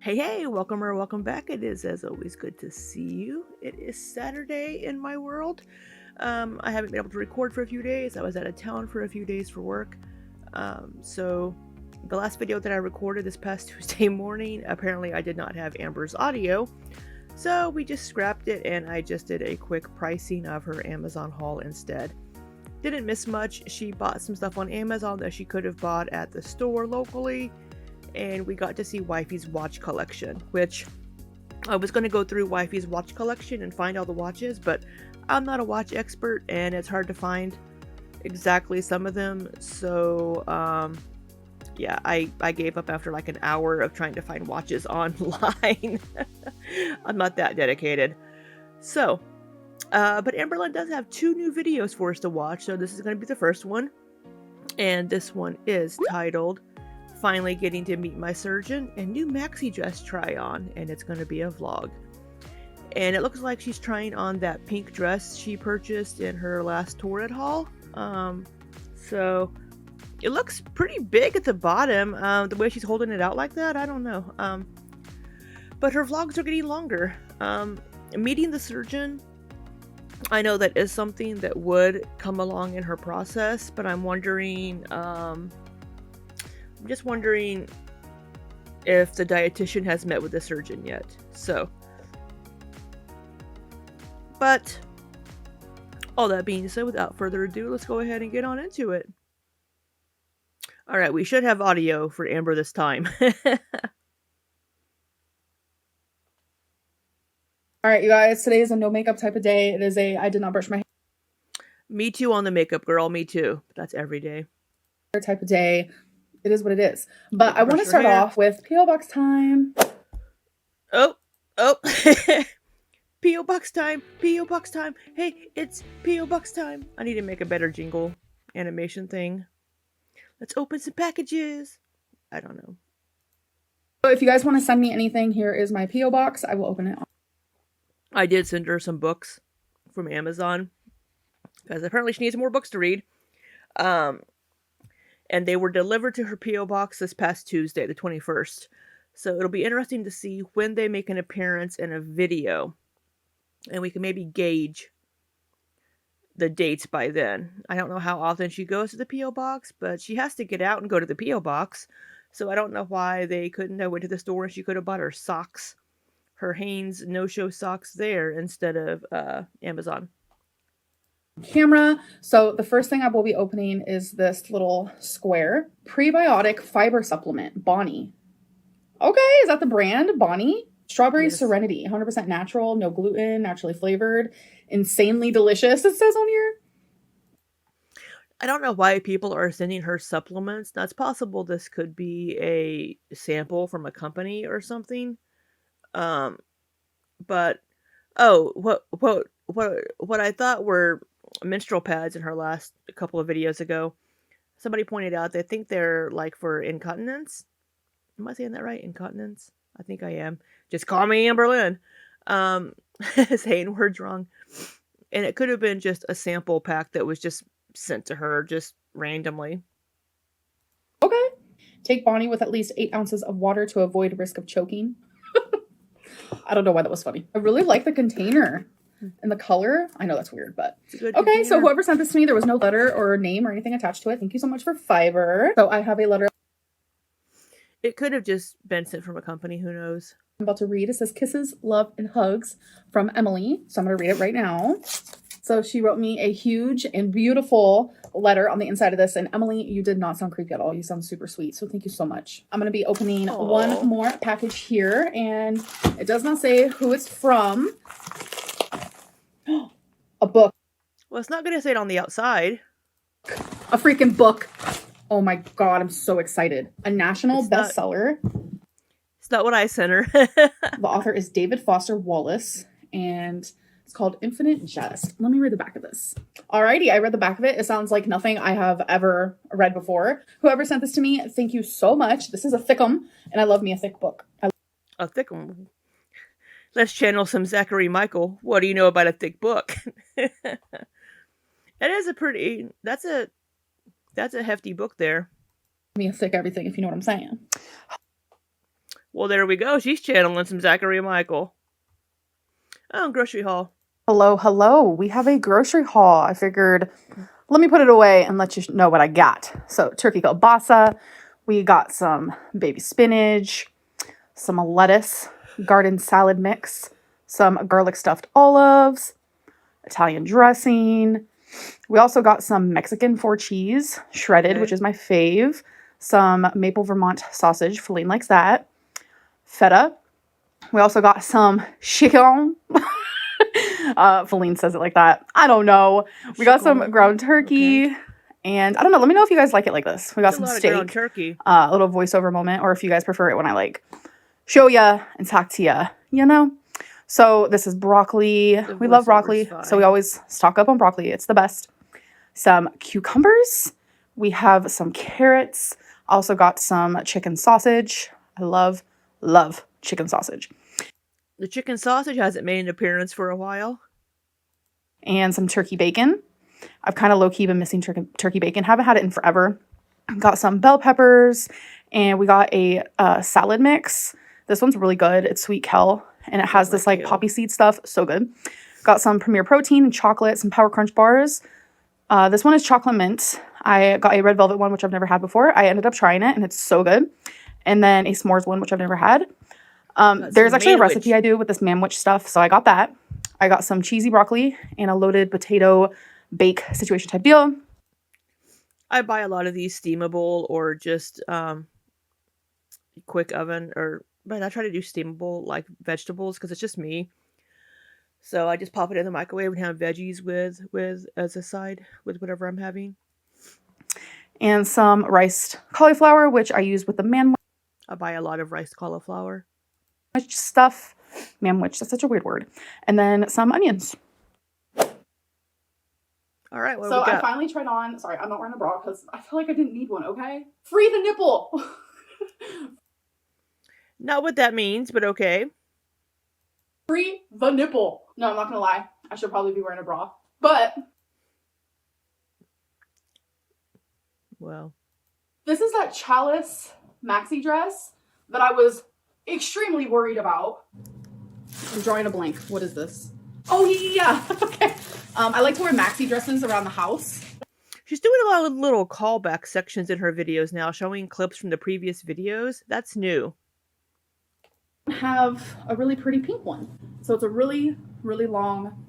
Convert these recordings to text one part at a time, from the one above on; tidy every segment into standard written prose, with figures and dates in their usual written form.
Hey, welcome or welcome back. It is, as always, good to see you. It is Saturday in my world. I haven't been able to record for a few days. I was out of town for a few days for work. So the last video that I recorded this past Tuesday morning, apparently I did not have Amber's audio. So we just scrapped it and I just did a quick pricing of her Amazon haul instead. Didn't miss much. She bought some stuff on Amazon that she could have bought at the store locally. And we got to see Wifey's watch collection, which I was going to go through Wifey's watch collection and find all the watches, but I'm not a watch expert and it's hard to find exactly some of them. So, yeah, I gave up after like an hour of trying to find watches online. I'm not that dedicated. So, but Amberlynn does have 2 new videos for us to watch, so this is going to be the first one. And this one is titled Finally Getting to Meet My Surgeon and New Maxi Dress Try On, and it's going to be a vlog. And it looks like she's trying on that pink dress she purchased in her last Torrid haul. So it looks pretty big at the bottom. The way she's holding it out like that, I don't know. But her vlogs are getting longer. Meeting the surgeon, I know that is something that would come along in her process, but I'm wondering, I'm just wondering if the dietitian has met with the surgeon yet. So, but all that being said, without further ado, let's go ahead and get on into it. All right, we should have audio for Amber this time. All right, you guys, today is a no makeup type of day. It is I did not brush my hair Me too on the makeup, girl. Me too. That's every day. type of day. It is what it is. But I want to start off with P.O. Box time. Oh. P.O. Box time. P.O. Box time. Hey, it's P.O. Box time. I need to make a better jingle animation thing. Let's open some packages. I don't know. So if you guys want to send me anything, here is my P.O. Box. I will open it. I did send her some books from Amazon because apparently she needs more books to read. And they were delivered to her P.O. Box this past Tuesday, the 21st. So it'll be interesting to see when they make an appearance in a video. And we can maybe gauge the dates by then. I don't know how often she goes to the P.O. Box, but she has to get out and go to the P.O. Box. So I don't know why they couldn't have went to the store and she could have bought her socks, her Hanes no-show socks there instead of Amazon. Camera. So the first thing I will be opening is this little square prebiotic fiber supplement, Bonnie. Okay, is that the brand? Bonnie? Strawberry Yes. Serenity, 100% natural, no gluten, naturally flavored, insanely delicious, it says on here. I don't know why people are sending her supplements. That's possible this could be a sample from a company or something. But what I thought were menstrual pads in her last couple of videos ago, somebody pointed out they think they're like for incontinence. Am I saying that right? Incontinence? I think I am. Just call me Amberlynn. Saying words wrong. And it could have been just a sample pack that was just sent to her just randomly. Okay. Take Bonnie with at least 8 ounces of water to avoid risk of choking. I don't know why that was funny. I really like the container and the color. I know that's weird, but okay. Container. So whoever sent this to me, there was no letter or name or anything attached to it. Thank you so much for fiber. So I have a letter. It could have just been sent from a company. Who knows? I'm about to read. It says kisses, love, and hugs from Emily. So I'm going to read it right now. So she wrote me a huge and beautiful letter on the inside of this. And Emily, you did not sound creepy at all. You sound super sweet. So thank you so much. I'm going to be opening one more package here. And it does not say who it's from. A book. Well, it's not going to say it on the outside. A freaking book. Oh my God, I'm so excited. A national bestseller. It's not what I sent her. The author is David Foster Wallace. And it's called Infinite Jest. Let me read the back of this. Alrighty, I read the back of it. It sounds like nothing I have ever read before. Whoever sent this to me, thank you so much. This is a thickum, and I love me a thick book. A thickum? Let's channel some Zachary Michael. What do you know about a thick book? It is a pretty... That's a hefty book there. Me a thick everything, if you know what I'm saying. Well, there we go. She's channeling some Zachary Michael. Oh, grocery haul. Hello, hello. We have a grocery haul. I figured, let me put it away and let you know what I got. So, turkey kielbasa. We got some baby spinach, some lettuce, garden salad mix, some garlic stuffed olives, Italian dressing. We also got some Mexican four cheese, shredded, Okay. which is my fave, some maple Vermont sausage, Feline likes that, feta. We also got some chicken. Feline says it like that. I don't know. We got some ground turkey. Okay. And I don't know. Let me know if you guys like it like this. We got It's a some lot of steak. ground turkey. A little voiceover moment, or if you guys prefer it when I like show ya and talk to ya, you know? So this is broccoli. The We love voiceover's broccoli, so we fine. always stock up on broccoli. It's the best. Some cucumbers. We have some carrots. Also got some chicken sausage. I love chicken sausage. The chicken sausage hasn't made an appearance for a while. And some turkey bacon. I've kind of low-key been missing turkey bacon. Haven't had it in forever. Got some bell peppers, and we got a salad mix. This one's really good. It's sweet kale, and it has this like kale. poppy seed stuff. So good. Got some Premier Protein and chocolate, some Power Crunch bars. This one is chocolate mint. I got a red velvet one, which I've never had before. I ended up trying it, and it's so good. And then a s'mores one, which I've never had. There's actually a recipe I do with this manwich stuff, so I got that. I got some cheesy broccoli and a loaded potato bake situation type deal. I buy a lot of these steamable or just quick oven, but I try to do steamable like vegetables because it's just me. So I just pop it in the microwave and have veggies with as a side with whatever I'm having. And some riced cauliflower, which I use with the manwich. I buy a lot of riced cauliflower stuff. Manwich, that's such a weird word. And then some onions. All right, so I finally tried on, sorry, I'm not wearing a bra because I feel like I didn't need one, okay? Free the nipple! Not what that means, but okay. Free the nipple. No, I'm not gonna lie. I should probably be wearing a bra. But well, this is that Chalice maxi dress that I was extremely worried about. I'm drawing a blank. What is this? Oh, yeah. Okay. I like to wear maxi dresses around the house. She's doing a lot of little callback sections in her videos now, showing clips from the previous videos. That's new. I have a really pretty pink one. So it's a really, really long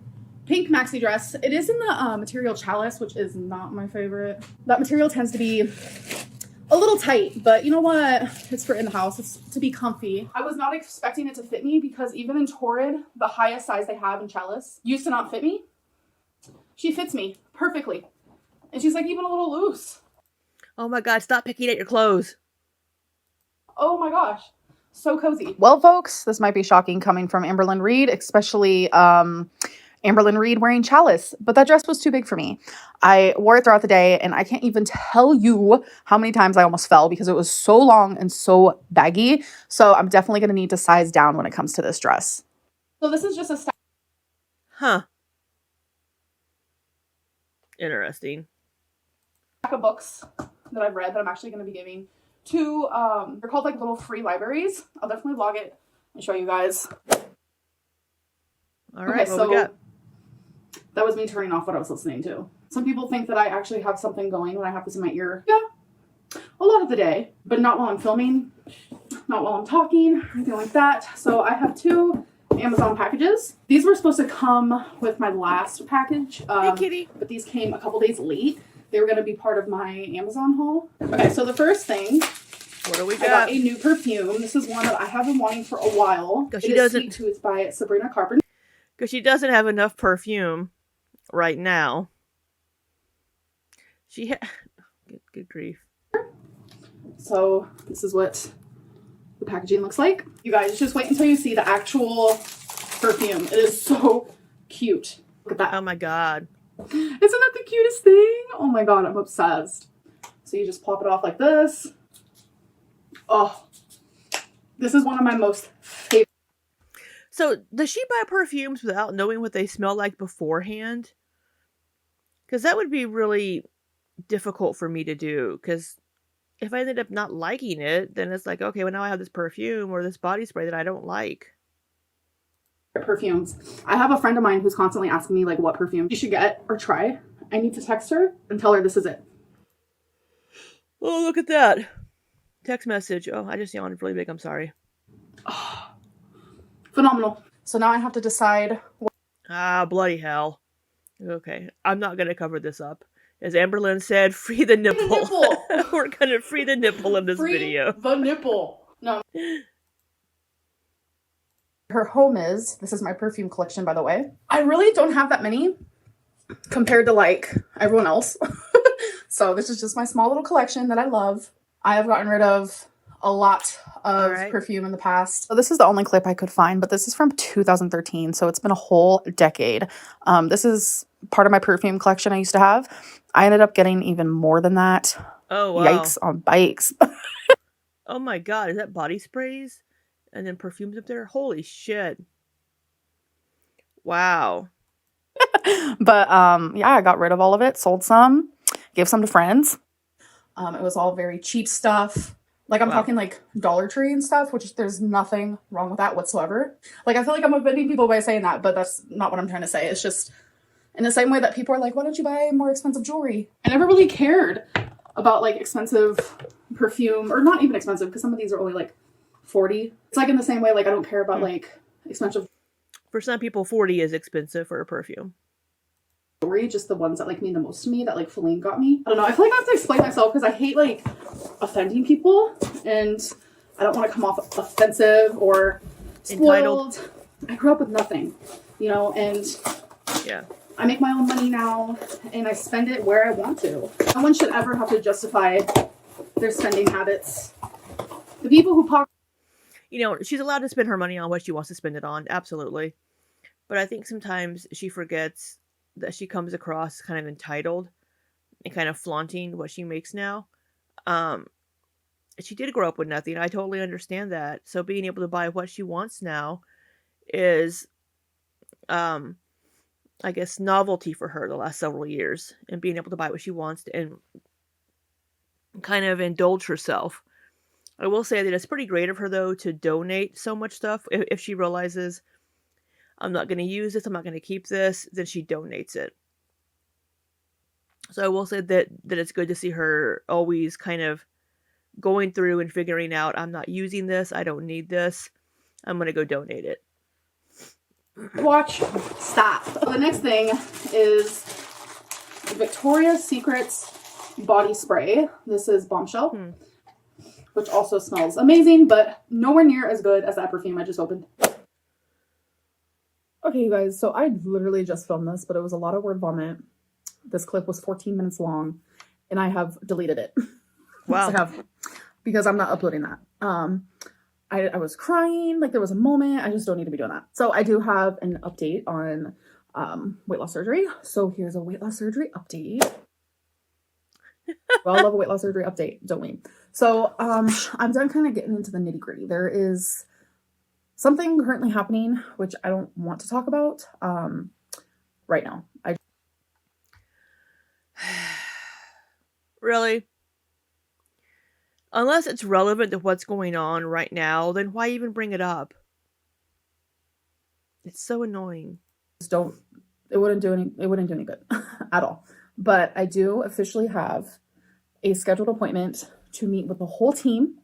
pink maxi dress. It is in the material Chalice, which is not my favorite. That material tends to be a little tight, but you know what? It's for in the house. It's to be comfy. I was not expecting it to fit me because even in Torrid, the highest size they have in Chalice used to not fit me. She fits me perfectly. And she's like even a little loose. Oh my God, stop picking at your clothes. Oh my gosh. So cozy. Well, folks, this might be shocking coming from Amberlynn Reed, especially Amberlynn Reed wearing Chalice, but that dress was too big for me. I wore it throughout the day, and I can't even tell you how many times I almost fell because it was so long and so baggy. So I'm definitely going to need to size down when it comes to this dress. So this is just a stack. Huh. Interesting. Of books that I've read that I'm actually going to be giving to, they're called like little free libraries. I'll definitely vlog it and show you guys. All right, okay, what so we got? That was me turning off what I was listening to. Some people think that I actually have something going when I have this in my ear. Yeah, a lot of the day, but not while I'm filming, not while I'm talking, anything like that. So I have two Amazon packages. These were supposed to come with my last package, Hey, kitty. but these came a couple days late. They were going to be part of my Amazon haul. Okay, so the first thing, what do we got? I got a new perfume. This is one that I have been wanting for a while. It is Sweet Tooth by Sabrina Carpenter. Because she doesn't have enough perfume right now. Good grief. So this is what the packaging looks like. You guys, just wait until you see the actual perfume. It is so cute. Look at that. Oh my God. Isn't that the cutest thing? Oh my God, I'm obsessed. So you just pop it off like this. Oh, this is one of my most favorite. So does she buy perfumes without knowing what they smell like beforehand? Because that would be really difficult for me to do. Because if I ended up not liking it, then it's like, okay, well, now I have this perfume or this body spray that I don't like. Perfumes. I have a friend of mine who's constantly asking me like what perfume you should get or try. I need to text her and tell her this is it. Oh, look at that. Text message. Oh, I just yawned really big. I'm sorry. Oh, phenomenal. So now I have to decide. Ah, bloody hell. Okay, I'm not going to cover this up. As Amberlynn said, free the nipple. Free the nipple. We're going to free the nipple in this video. The nipple. No. Her home is, this is my perfume collection, by the way. I really don't have that many compared to like everyone else. So this is just my small little collection that I love. I have gotten rid of a lot of perfume in the past. So this is the only clip I could find, but this is from 2013. So it's been a whole decade. This is part of my perfume collection I used to have. I ended up getting even more than that. Oh, wow. Yikes on bikes. Oh my God, is that body sprays? And then perfumes up there? Holy shit. Wow. But yeah, I got rid of all of it, sold some, gave some to friends. It was all very cheap stuff. Like I'm talking like Dollar Tree and stuff, which there's nothing wrong with that whatsoever. Like I feel like I'm offending people by saying that, but that's not what I'm trying to say. It's just in the same way that people are like, why don't you buy more expensive jewelry? I never really cared about like expensive perfume, or not even expensive, because some of these are only like $40. It's like in the same way, like I don't care about like expensive. For some people, $40 is expensive for a perfume. Jewelry, just the ones that like mean the most to me, that like Feline got me. I don't know. I feel like I have to explain myself because I hate like offending people, and I don't want to come off offensive or spoiled. Entitled. I grew up with nothing, you know, and yeah, I make my own money now, and I spend it where I want to. No one should ever have to justify their spending habits. The people who pocket. You know, she's allowed to spend her money on what she wants to spend it on, absolutely. But I think sometimes she forgets that she comes across kind of entitled and kind of flaunting what she makes now. She did grow up with nothing. I totally understand that. So being able to buy what she wants now is, I guess, novelty for her the last several years. And being able to buy what she wants and kind of indulge herself. I will say that it's pretty great of her, though, to donate so much stuff. If she realizes, I'm not going to use this, I'm not going to keep this, then she donates it. So I will say that it's good to see her always kind of going through and figuring out, I'm not using this, I don't need this, I'm going to go donate it. Watch. Stop. The next thing is Victoria's Secret's body spray. This is Bombshell. Which also smells amazing, but nowhere near as good as that perfume I just opened. Okay, you guys, so I literally just filmed this, but it was a lot of word vomit. This clip was 14 minutes long, and I have deleted it. Wow. Yes, I have, because I'm not uploading that. I was crying, like there was a moment. I just don't need to be doing that. So I do have an update on weight loss surgery. So here's a weight loss surgery update. We all love a weight loss surgery update, don't we? So I'm done kind of getting into the nitty gritty. There is something currently happening, which I don't want to talk about right now. Really? Unless it's relevant to what's going on right now, then why even bring it up? It's so annoying. It wouldn't do any good at all. But I do officially have a scheduled appointment to meet with the whole team,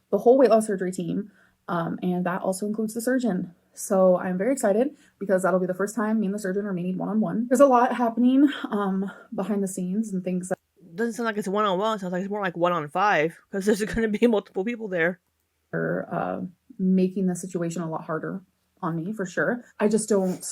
the whole weight loss surgery team, and that also includes the surgeon. So I'm very excited because that'll be the first time me and the surgeon are meeting one-on-one. There's a lot happening behind the scenes and things. Doesn't sound like it's one-on-one. It sounds like it's more like 1-on-5 because there's going to be multiple people there. Making the situation a lot harder on me for sure. I just don't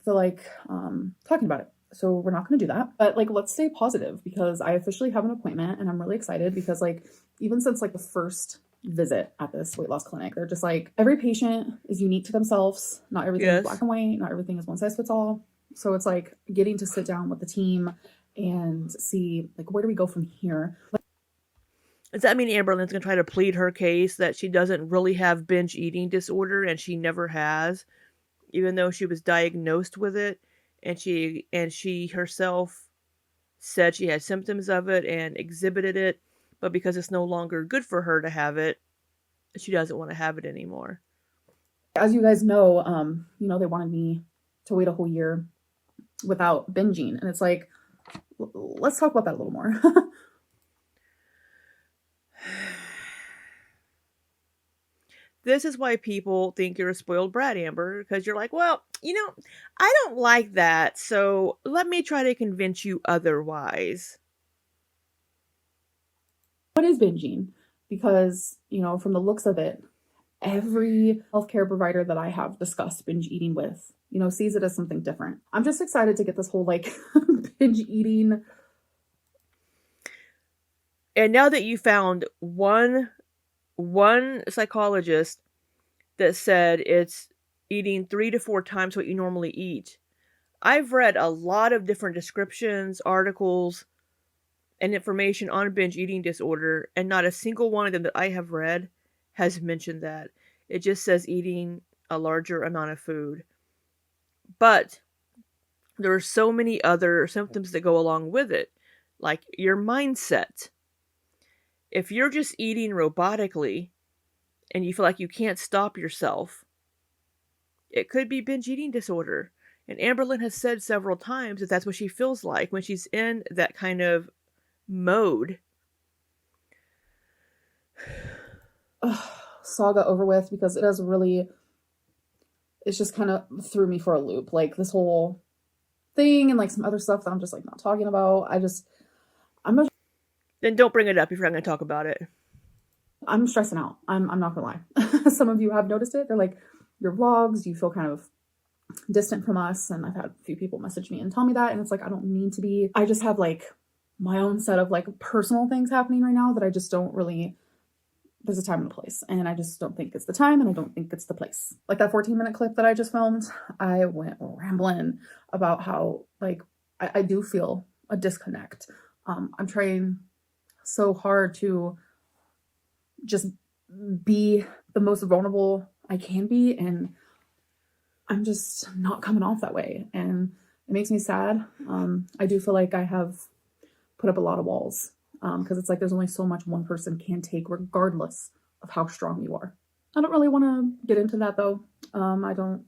feel like talking about it. So we're not going to do that. But like, let's stay positive because I officially have an appointment and I'm really excited because like, even since like the first visit at this weight loss clinic, they're just like, every patient is unique to themselves. Not everything is black and white. Not everything is one size fits all. So it's like getting to sit down with the team and see like, where do we go from here? Does that mean Amberlynn's going to try to plead her case that she doesn't really have binge eating disorder and she never has, even though she was diagnosed with it? And she herself said she had symptoms of it and exhibited it, but because it's no longer good for her to have it, she doesn't want to have it anymore. As you guys know, they wanted me to wait a whole year without binging. And it's like, let's talk about that a little more. This is why people think you're a spoiled brat, Amber, because you're like, well, I don't like that, so let me try to convince you otherwise. What is binging? Because, from the looks of it, every healthcare provider that I have discussed binge eating with, sees it as something different. I'm just excited to get this whole binge eating. And now that you found one psychologist that said it's eating 3 to 4 times what you normally eat, I've read a lot of different descriptions, articles, and information on binge eating disorder, and not a single one of them that I have read has mentioned that. It just says eating a larger amount of food. But there are so many other symptoms that go along with it, like your mindset. If you're just eating robotically and you feel like you can't stop yourself, it could be binge eating disorder. And Amberlynn has said several times that that's what she feels like when she's in that kind of mode. Saga over with, because it's just kind of threw me for a loop. Like this whole thing and some other stuff that I'm just not talking about. Then don't bring it up if you're not going to talk about it. I'm stressing out. I'm not gonna lie. Some of you have noticed it. They're like, your vlogs, you feel kind of distant from us. And I've had a few people message me and tell me that. And it's like, I don't mean to be. I just have my own set of personal things happening right now that I just don't really. There's a time and a place. And I just don't think it's the time, and I don't think it's the place. Like that 14-minute clip that I just filmed, I went rambling about how I do feel a disconnect. I'm trying so hard to just be the most vulnerable I can be, and I'm just not coming off that way, and it makes me sad. I do feel like I have put up a lot of walls, because it's there's only so much one person can take, regardless of how strong you are. I don't really want to get into that though. I don't.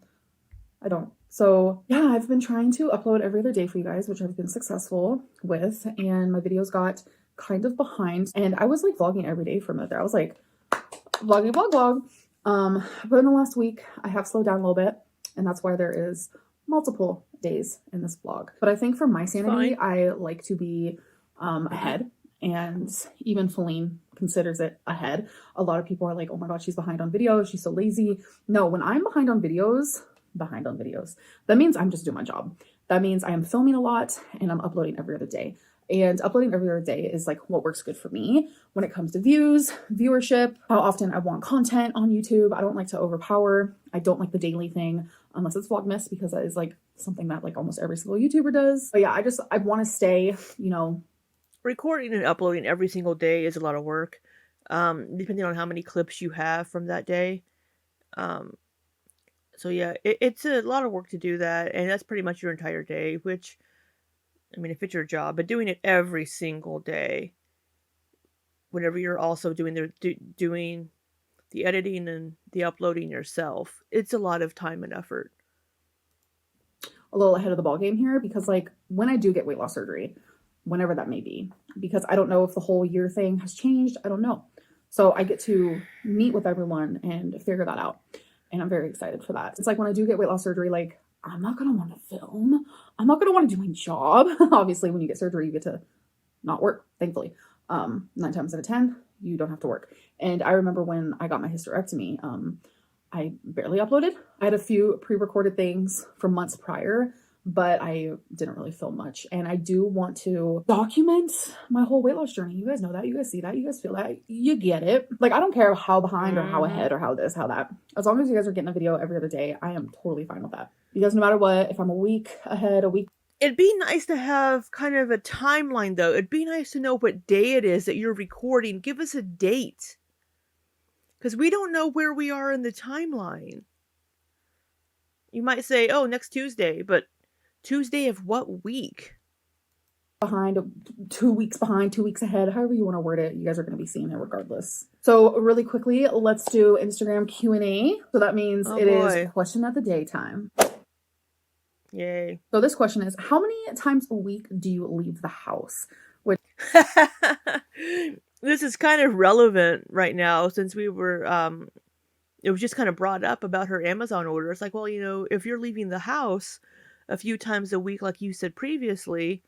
So yeah, I've been trying to upload every other day for you guys, which I've been successful with, and my videos got kind of behind, and I was vlogging every day for a minute there. I was vloggy vlog. But in the last week, I have slowed down a little bit, and that's why there is multiple days in this vlog. But I think for my sanity, I like to be ahead, and even Feline considers it ahead. A lot of people are like, oh my god, she's behind on videos, she's so lazy. No, when I'm behind on videos, that means I'm just doing my job. That means I am filming a lot and I'm uploading every other day. And uploading every other day is what works good for me when it comes to views, viewership, how often I want content on YouTube. I don't like to overpower. I don't like the daily thing unless it's Vlogmas, because that is something that almost every single YouTuber does. But yeah, I want to stay, Recording and uploading every single day is a lot of work, depending on how many clips you have from that day. So yeah, it's a lot of work to do that, and that's pretty much your entire day, which, I mean, if it's your job, but doing it every single day, whenever you're also doing the editing and the uploading yourself, it's a lot of time and effort. A little ahead of the ball game here, because when I do get weight loss surgery, whenever that may be, because I don't know if the whole year thing has changed. I don't know. So I get to meet with everyone and figure that out. And I'm very excited for that. It's when I do get weight loss surgery, I'm not going to want to film. I'm not going to want to do my job. Obviously, when you get surgery, you get to not work, thankfully. 9 times out of 10, you don't have to work. And I remember when I got my hysterectomy, I barely uploaded. I had a few pre-recorded things from months prior, but I didn't really film much. And I do want to document my whole weight loss journey. You guys know that. You guys see that. You guys feel that. You get it. I don't care how behind or how ahead or how this, how that. As long as you guys are getting a video every other day, I am totally fine with that. Because no matter what, if I'm a week ahead, a week. It'd be nice to have kind of a timeline, though. It'd be nice to know what day it is that you're recording. Give us a date. Because we don't know where we are in the timeline. You might say, oh, next Tuesday, but Tuesday of what week? behind, 2 weeks behind, 2 weeks ahead, however you want to word it. You guys are going to be seeing it regardless. So really quickly, let's do Instagram Q&A. So that means it is question of the day time. Yay. So this question is, how many times a week do you leave the house? Which this is kind of relevant right now since we were it was just kind of brought up about her Amazon order. It's like, well, you know, if you're leaving the house a few times a week, like you said previously,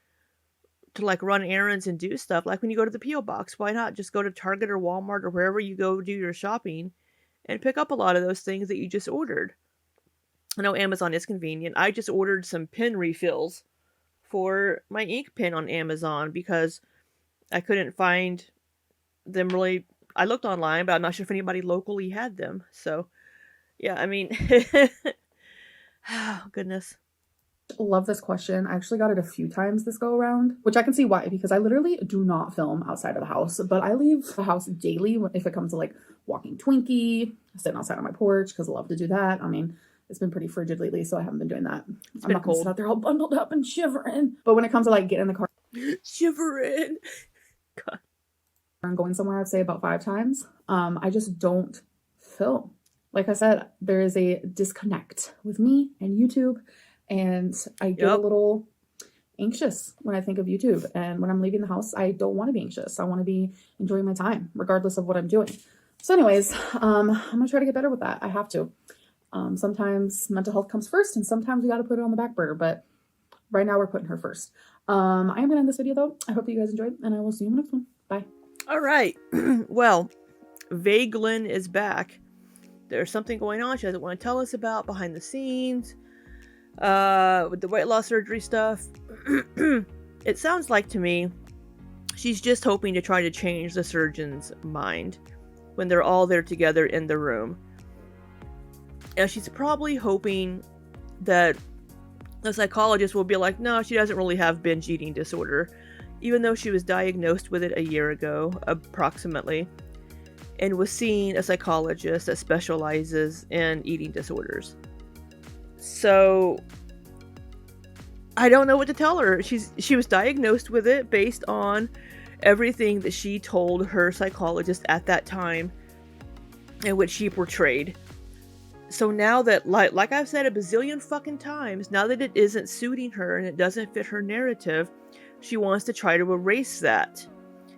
to like run errands and do stuff, like when you go to the P.O. box, why not just go to Target or Walmart or wherever you go do your shopping and pick up a lot of those things that you just ordered? I know Amazon is convenient. I just ordered some pen refills for my ink pen on Amazon because I couldn't find them really. I looked online, but I'm not sure if anybody locally had them. So, yeah, I mean, oh, goodness. Love this question. I actually got it a few times this go around, which I can see why, because I literally do not film outside of the house, but I leave the house daily if it comes to like walking Twinkie, sitting outside on my porch, because I love to do that. I mean, it's been pretty frigid lately, so I haven't been doing that. I'm not gonna sit out there all bundled up and shivering. But when it comes to like getting in the car, shivering, God, and going somewhere, I'd say about 5 times. I just don't film. Like I said, there is a disconnect with me and YouTube, and I get a little anxious when I think of YouTube. And when I'm leaving the house, I don't want to be anxious. I want to be enjoying my time, regardless of what I'm doing. So anyways, I'm gonna try to get better with that. I have to. Sometimes mental health comes first, and sometimes we got to put it on the back burner, but right now we're putting her first. I am going to end this video though. I hope that you guys enjoyed, and I will see you in the next one. Bye. All right. Well, Vagelyn is back. There's something going on she doesn't want to tell us about behind the scenes, with the weight loss surgery stuff. It sounds like to me she's just hoping to try to change the surgeon's mind when they're all there together in the room. And she's probably hoping that the psychologist will be like, no, she doesn't really have binge eating disorder, even though she was diagnosed with it a year ago, approximately, and was seeing a psychologist that specializes in eating disorders. So I don't know what to tell her. She was diagnosed with it based on everything that she told her psychologist at that time, and which she portrayed. So now that, like I've said a bazillion fucking times, now that it isn't suiting her and it doesn't fit her narrative, she wants to try to erase that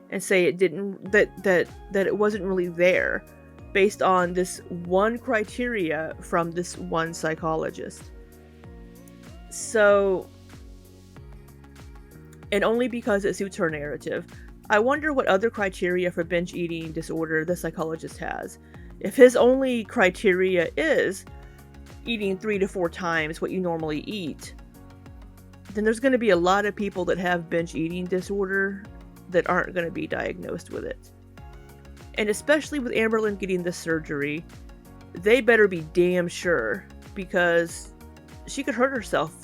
and say it didn't, that it wasn't really there, based on this one criteria from this one psychologist. So, and only because it suits her narrative. I wonder what other criteria for binge eating disorder the psychologist has. If his only criteria is eating 3 to 4 times what you normally eat, then there's going to be a lot of people that have binge eating disorder that aren't going to be diagnosed with it. And especially with Amberlynn getting this surgery, they better be damn sure, because she could hurt herself.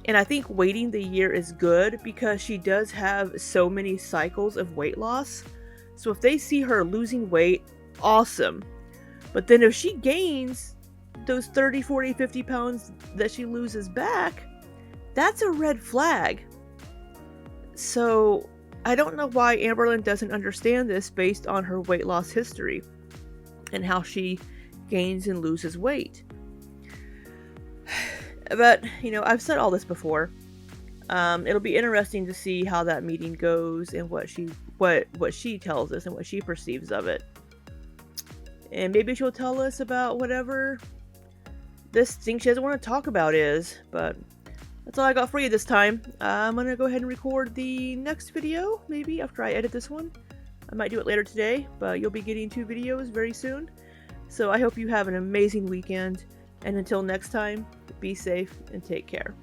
And I think waiting the year is good because she does have so many cycles of weight loss. So if they see her losing weight, awesome. But then if she gains those 30, 40, 50 pounds that she loses back, that's a red flag. So I don't know why Amberlynn doesn't understand this based on her weight loss history and how she gains and loses weight. But, you know, I've said all this before. It'll be interesting to see how that meeting goes and what she tells us and what she perceives of it. And maybe she'll tell us about whatever this thing she doesn't want to talk about is. But that's all I got for you this time. I'm going to go ahead and record the next video, maybe after I edit this one. I might do it later today, but you'll be getting 2 videos very soon. So I hope you have an amazing weekend. And until next time, be safe and take care.